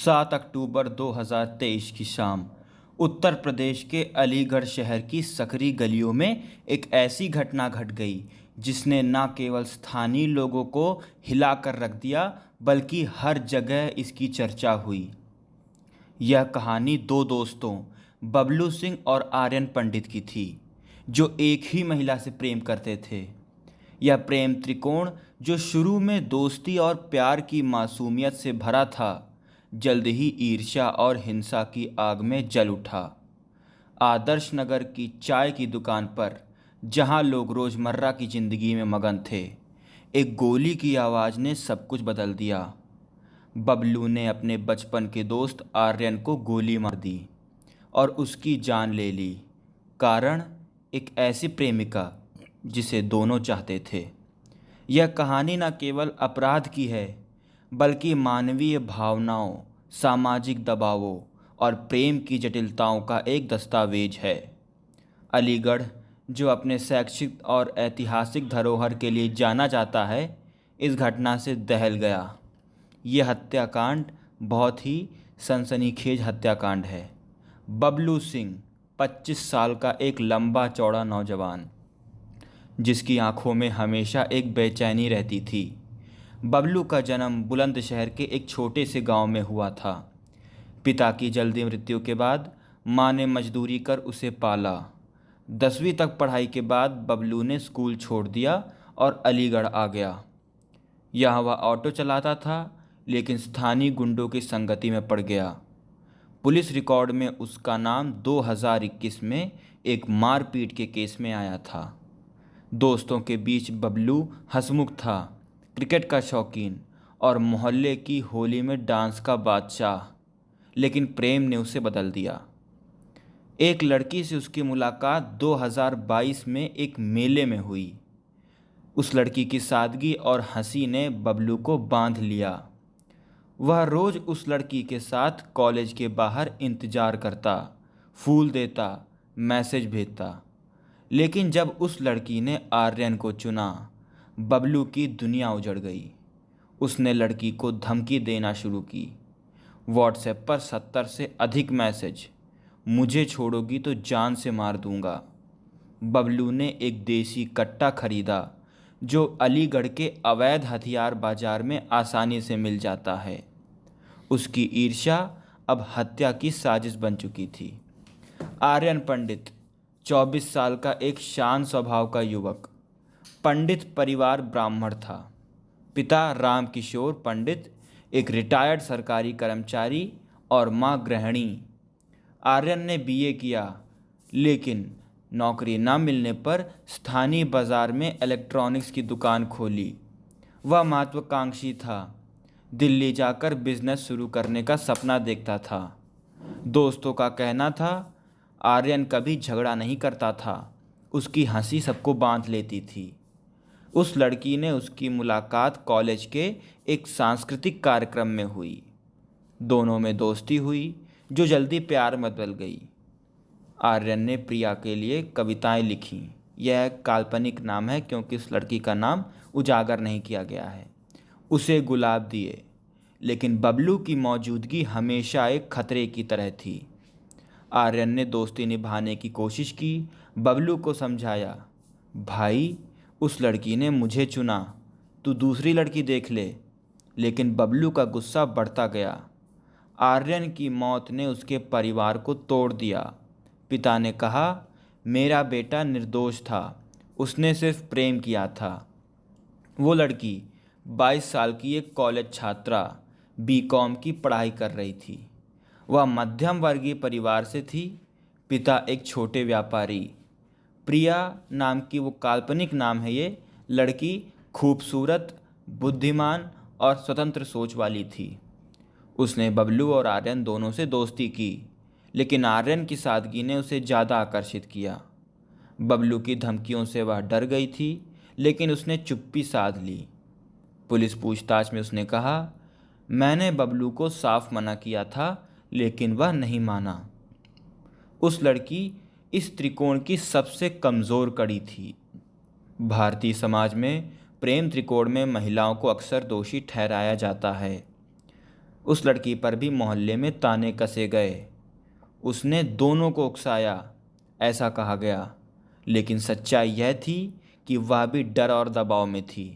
7 अक्टूबर 2023 की शाम उत्तर प्रदेश के अलीगढ़ शहर की सकरी गलियों में एक ऐसी घटना घट गई जिसने न केवल स्थानीय लोगों को हिलाकर रख दिया बल्कि हर जगह इसकी चर्चा हुई। यह कहानी दो दोस्तों बबलू सिंह और आर्यन पंडित की थी, जो एक ही महिला से प्रेम करते थे। यह प्रेम त्रिकोण, जो शुरू में दोस्ती और प्यार की मासूमियत से भरा था, जल्द ही ईर्ष्या और हिंसा की आग में जल उठा। आदर्श नगर की चाय की दुकान पर, जहां लोग रोज़मर्रा की ज़िंदगी में मगन थे, एक गोली की आवाज़ ने सब कुछ बदल दिया। बबलू ने अपने बचपन के दोस्त आर्यन को गोली मार दी और उसकी जान ले ली। कारण एक ऐसी प्रेमिका जिसे दोनों चाहते थे। यह कहानी न केवल अपराध की है, बल्कि मानवीय भावनाओं, सामाजिक दबावों और प्रेम की जटिलताओं का एक दस्तावेज है। अलीगढ़, जो अपने शैक्षिक और ऐतिहासिक धरोहर के लिए जाना जाता है, इस घटना से दहल गया। यह हत्याकांड बहुत ही सनसनीखेज हत्याकांड है। बबलू सिंह 25 साल का एक लंबा चौड़ा नौजवान, जिसकी आंखों में हमेशा एक बेचैनी रहती थी। बबलू का जन्म बुलंदशहर के एक छोटे से गांव में हुआ था। पिता की जल्दी मृत्यु के बाद मां ने मजदूरी कर उसे पाला। 10वीं तक पढ़ाई के बाद बबलू ने स्कूल छोड़ दिया और अलीगढ़ आ गया। यहाँ वह ऑटो चलाता था, लेकिन स्थानीय गुंडों की संगति में पड़ गया। पुलिस रिकॉर्ड में उसका नाम 2021 में एक मारपीट के केस में आया था। दोस्तों के बीच बबलू हंसमुख था, क्रिकेट का शौकीन और मोहल्ले की होली में डांस का बादशाह। लेकिन प्रेम ने उसे बदल दिया। एक लड़की से उसकी मुलाकात 2022 में एक मेले में हुई। उस लड़की की सादगी और हंसी ने बबलू को बांध लिया। वह रोज़ उस लड़की के साथ कॉलेज के बाहर इंतज़ार करता, फूल देता, मैसेज भेजता। लेकिन जब उस लड़की ने आर्यन को चुना, बबलू की दुनिया उजड़ गई। उसने लड़की को धमकी देना शुरू की। व्हाट्सएप पर 70 से अधिक मैसेज, मुझे छोड़ोगी तो जान से मार दूंगा। बबलू ने एक देसी कट्टा खरीदा, जो अलीगढ़ के अवैध हथियार बाजार में आसानी से मिल जाता है। उसकी ईर्ष्या अब हत्या की साजिश बन चुकी थी। आर्यन पंडित 24 साल का एक शांत स्वभाव का युवक। पंडित परिवार ब्राह्मण था। पिता राम किशोर पंडित एक रिटायर्ड सरकारी कर्मचारी और मां गृहिणी। आर्यन ने बीए किया, लेकिन नौकरी न मिलने पर स्थानीय बाजार में इलेक्ट्रॉनिक्स की दुकान खोली। वह महत्वाकांक्षी था, दिल्ली जाकर बिजनेस शुरू करने का सपना देखता था। दोस्तों का कहना था, आर्यन कभी झगड़ा नहीं करता था, उसकी हंसी सबको बांध लेती थी। उस लड़की ने उसकी मुलाकात कॉलेज के एक सांस्कृतिक कार्यक्रम में हुई। दोनों में दोस्ती हुई, जो जल्दी प्यार में बदल गई। आर्यन ने प्रिया के लिए कविताएं लिखीं। यह काल्पनिक नाम है क्योंकि उस लड़की का नाम उजागर नहीं किया गया है। उसे गुलाब दिए, लेकिन बबलू की मौजूदगी हमेशा एक खतरे की तरह थी। आर्यन ने दोस्ती निभाने की कोशिश की, बबलू को समझाया, भाई उस लड़की ने मुझे चुना, तू दूसरी लड़की देख ले। लेकिन बबलू का गुस्सा बढ़ता गया। आर्यन की मौत ने उसके परिवार को तोड़ दिया। पिता ने कहा, मेरा बेटा निर्दोष था, उसने सिर्फ प्रेम किया था। वो लड़की 22 साल की एक कॉलेज छात्रा बीकॉम की पढ़ाई कर रही थी। वह मध्यम वर्गीय परिवार से थी। पिता एक छोटे व्यापारी। प्रिया नाम की, वो काल्पनिक नाम है ये, लड़की खूबसूरत, बुद्धिमान और स्वतंत्र सोच वाली थी। उसने बबलू और आर्यन दोनों से दोस्ती की, लेकिन आर्यन की सादगी ने उसे ज़्यादा आकर्षित किया। बबलू की धमकियों से वह डर गई थी, लेकिन उसने चुप्पी साध ली। पुलिस पूछताछ में उसने कहा, मैंने बबलू को साफ मना किया था, लेकिन वह नहीं माना। उस लड़की इस त्रिकोण की सबसे कमज़ोर कड़ी थी। भारतीय समाज में प्रेम त्रिकोण में महिलाओं को अक्सर दोषी ठहराया जाता है। उस लड़की पर भी मोहल्ले में ताने कसे गए। उसने दोनों को उकसाया, ऐसा कहा गया, लेकिन सच्चाई यह थी कि वह भी डर और दबाव में थी।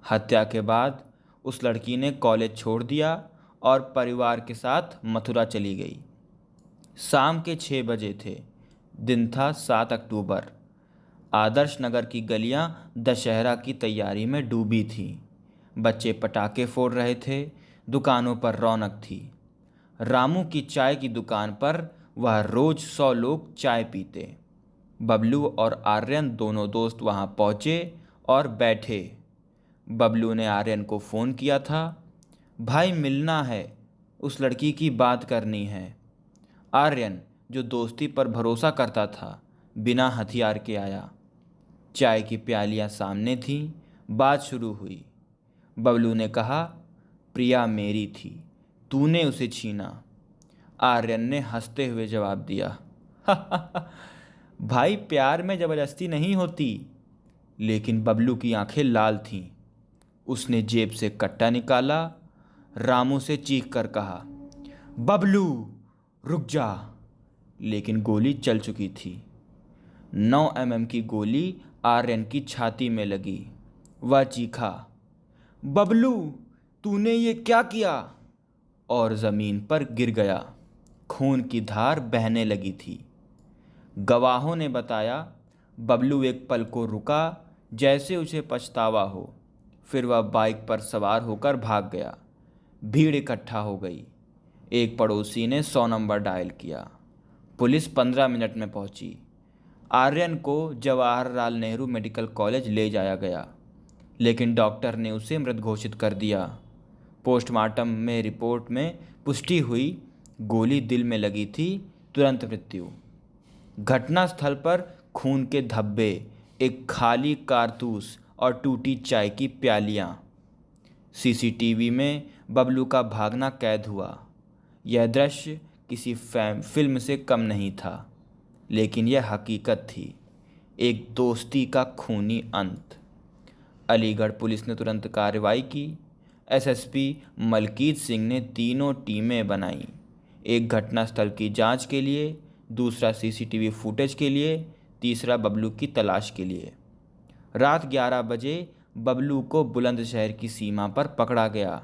हत्या के बाद उस लड़की ने कॉलेज छोड़ दिया और परिवार के साथ मथुरा चली गई। शाम के 6 बजे थे। दिन था 7 अक्टूबर। आदर्श नगर की गलियां दशहरा की तैयारी में डूबी थीं। बच्चे पटाखे फोड़ रहे थे, दुकानों पर रौनक थी। रामू की चाय की दुकान पर वह रोज 100 लोग चाय पीते। बबलू और आर्यन दोनों दोस्त वहां पहुंचे और बैठे। बबलू ने आर्यन को फ़ोन किया था। भाई मिलना है, उस लड़की की बात करनी है। आर्यन, जो दोस्ती पर भरोसा करता था, बिना हथियार के आया। चाय की प्यालियां सामने थीं। बात शुरू हुई। बबलू ने कहा, प्रिया मेरी थी, तूने उसे छीना। आर्यन ने हंसते हुए जवाब दिया, भाई प्यार में ज़बरदस्ती नहीं होती। लेकिन बबलू की आंखें लाल थीं। उसने जेब से कट्टा निकाला, रामू से चीख कर कहा, बबलू रुक जा। लेकिन गोली चल चुकी थी। 9 mm की गोली आर्यन की छाती में लगी। वह चीखा, बबलू तूने ये क्या किया? और ज़मीन पर गिर गया। खून की धार बहने लगी थी। गवाहों ने बताया, बबलू एक पल को रुका, जैसे उसे पछतावा हो। फिर वह बाइक पर सवार होकर भाग गया। भीड़ इकट्ठा हो गई। एक पड़ोसी ने 100 नंबर डायल किया। पुलिस 15 मिनट में पहुंची। आर्यन को जवाहरलाल नेहरू मेडिकल कॉलेज ले जाया गया, लेकिन डॉक्टर ने उसे मृत घोषित कर दिया। पोस्टमार्टम में रिपोर्ट में पुष्टि हुई, गोली दिल में लगी थी, तुरंत मृत्यु। घटनास्थल पर खून के धब्बे, एक खाली कारतूस और टूटी चाय की प्यालियां। सीसीटीवी में बबलू का भागना कैद हुआ। यह दृश्य किसी फिल्म से कम नहीं था, लेकिन यह हकीकत थी, एक दोस्ती का खूनी अंत। अलीगढ़ पुलिस ने तुरंत कार्रवाई की। एसएसपी मलकीत सिंह ने तीनों टीमें बनाईं, एक घटनास्थल की जांच के लिए, दूसरा सीसीटीवी फुटेज के लिए, तीसरा बबलू की तलाश के लिए। रात 11 बजे बबलू को बुलंदशहर की सीमा पर पकड़ा गया।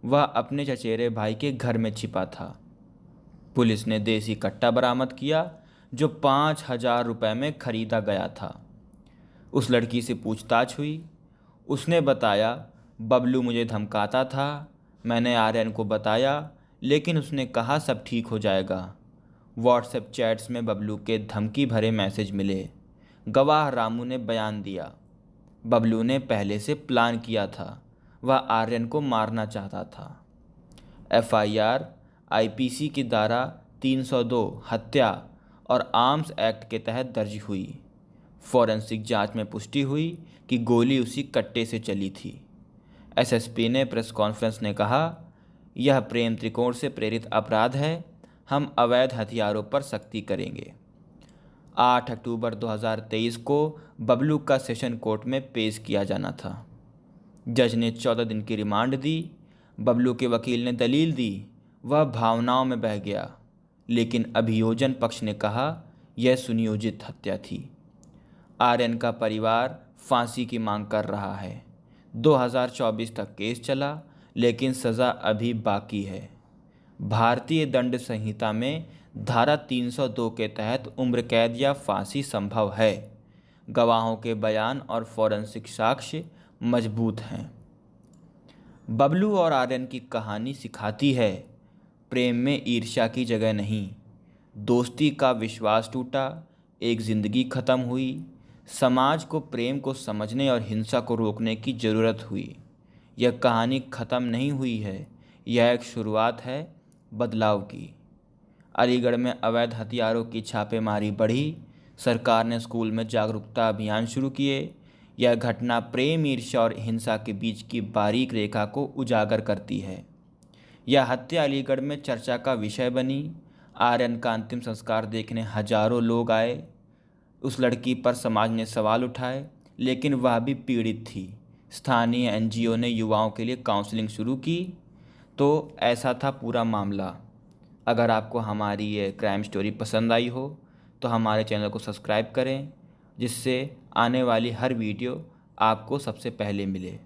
वह अपने चचेरे भाई के घर में छिपा था। पुलिस ने देसी कट्टा बरामद किया, जो 5,000 रुपये में खरीदा गया था। उस लड़की से पूछताछ हुई। उसने बताया, बबलू मुझे धमकाता था। मैंने आर्यन को बताया, लेकिन उसने कहा सब ठीक हो जाएगा। व्हाट्सएप चैट्स में बबलू के धमकी भरे मैसेज मिले। गवाह रामू ने बयान दिया, बबलू ने पहले से प्लान किया था। वह आर्यन को मारना चाहता था। एफआईआर आईपीसी की धारा 302 हत्या और आर्म्स एक्ट के तहत दर्ज हुई। फॉरेंसिक जांच में पुष्टि हुई कि गोली उसी कट्टे से चली थी। एसएसपी ने प्रेस कॉन्फ्रेंस में कहा, यह प्रेम त्रिकोण से प्रेरित अपराध है। हम अवैध हथियारों पर सख्ती करेंगे। 8 अक्टूबर 2023 को बबलू का सेशन कोर्ट में पेश किया जाना था। जज ने 14 दिन की रिमांड दी। बबलू के वकील ने दलील दी। वह भावनाओं में बह गया, लेकिन अभियोजन पक्ष ने कहा यह सुनियोजित हत्या थी। आर्यन का परिवार फांसी की मांग कर रहा है। 2024 तक केस चला, लेकिन सज़ा अभी बाकी है। भारतीय दंड संहिता में धारा 302 के तहत उम्र कैद या फांसी संभव है। गवाहों के बयान और फॉरेंसिक साक्ष्य मजबूत हैं। बबलू और आर्यन की कहानी सिखाती है, प्रेम में ईर्ष्या की जगह नहीं। दोस्ती का विश्वास टूटा, एक ज़िंदगी ख़त्म हुई। समाज को प्रेम को समझने और हिंसा को रोकने की ज़रूरत हुई। यह कहानी ख़त्म नहीं हुई है, यह एक शुरुआत है बदलाव की। अलीगढ़ में अवैध हथियारों की छापेमारी बढ़ी। सरकार ने स्कूल में जागरूकता अभियान शुरू किए। यह घटना प्रेम, ईर्ष्या और हिंसा के बीच की बारीक रेखा को उजागर करती है। यह हत्या अलीगढ़ में चर्चा का विषय बनी। आर्यन का अंतिम संस्कार देखने हजारों लोग आए। उस लड़की पर समाज ने सवाल उठाए, लेकिन वह भी पीड़ित थी। स्थानीय एनजीओ ने युवाओं के लिए काउंसलिंग शुरू की। तो ऐसा था पूरा मामला। अगर आपको हमारी ये क्राइम स्टोरी पसंद आई हो तो हमारे चैनल को सब्सक्राइब करें, जिससे आने वाली हर वीडियो आपको सबसे पहले मिले।